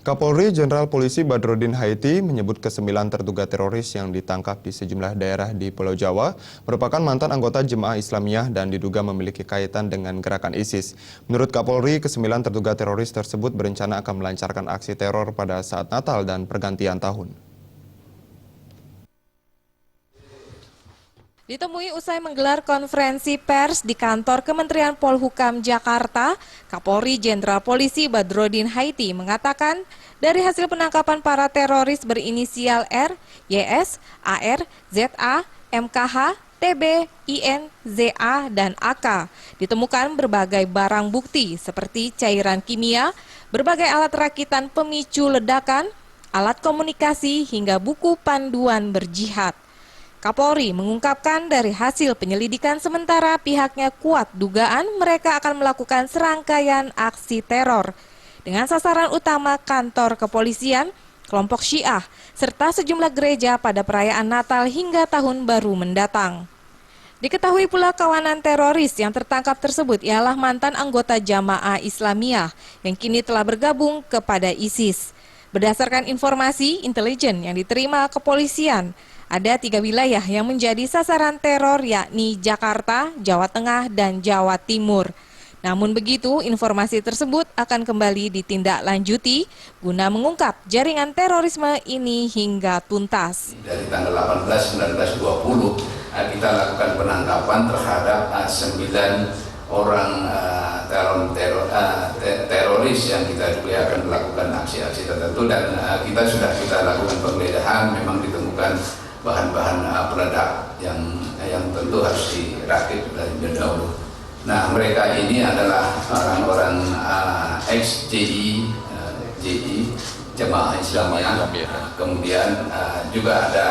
Kapolri Jenderal Polisi Badrodin Haiti menyebut ke-9 terduga teroris yang ditangkap di sejumlah daerah di Pulau Jawa merupakan mantan anggota Jemaah Islamiyah dan diduga memiliki kaitan dengan gerakan ISIS. Menurut Kapolri, ke-9 terduga teroris tersebut berencana akan melancarkan aksi teror pada saat Natal dan pergantian tahun. Ditemui usai menggelar konferensi pers di kantor Kementerian Polhukam Jakarta, Kapolri Jenderal Polisi Badrodin Haiti mengatakan dari hasil penangkapan para teroris berinisial R, YS, AR, ZA, MKH, TB, IN, ZA, dan AK. Ditemukan berbagai barang bukti seperti cairan kimia, berbagai alat rakitan pemicu ledakan, alat komunikasi, hingga buku panduan berjihad. Kapolri mengungkapkan dari hasil penyelidikan sementara pihaknya kuat dugaan mereka akan melakukan serangkaian aksi teror dengan sasaran utama kantor kepolisian, kelompok Syiah, serta sejumlah gereja pada perayaan Natal hingga Tahun Baru mendatang. Diketahui pula kawanan teroris yang tertangkap tersebut ialah mantan anggota Jamaah Islamiyah yang kini telah bergabung kepada ISIS. Berdasarkan informasi intelijen yang diterima kepolisian, ada 3 wilayah yang menjadi sasaran teror yakni Jakarta, Jawa Tengah, dan Jawa Timur. Namun begitu, informasi tersebut akan kembali ditindaklanjuti guna mengungkap jaringan terorisme ini hingga tuntas. Dari tanggal 18, 19, 20 kita lakukan penangkapan terhadap 9 orang teroris yang kita duga akan melakukan aksi-aksi tertentu, dan kita lakukan penggeledahan. Memang ditemukan bahan-bahan peledak yang tentu harus dirakit dari dahulu. Nah, mereka ini adalah orang-orang ex-JI, Jemaah Islamiyah. Kemudian juga ada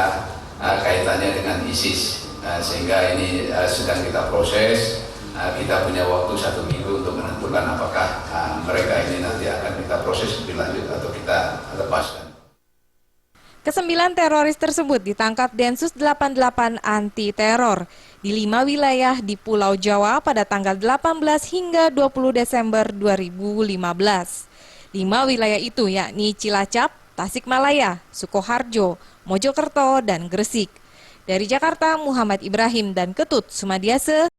kaitannya dengan ISIS, sehingga ini sedang kita proses. Kita punya waktu 1 minggu untuk menentukan apakah mereka ini nanti akan kita proses lebih lanjut atau kita lepaskan. Ke-9 teroris tersebut ditangkap Densus 88 anti teror di 5 wilayah di Pulau Jawa pada tanggal 18 hingga 20 Desember 2015. 5 wilayah itu yakni Cilacap, Tasikmalaya, Sukoharjo, Mojokerto, dan Gresik. Dari Jakarta, Muhammad Ibrahim dan Ketut Sumadiase.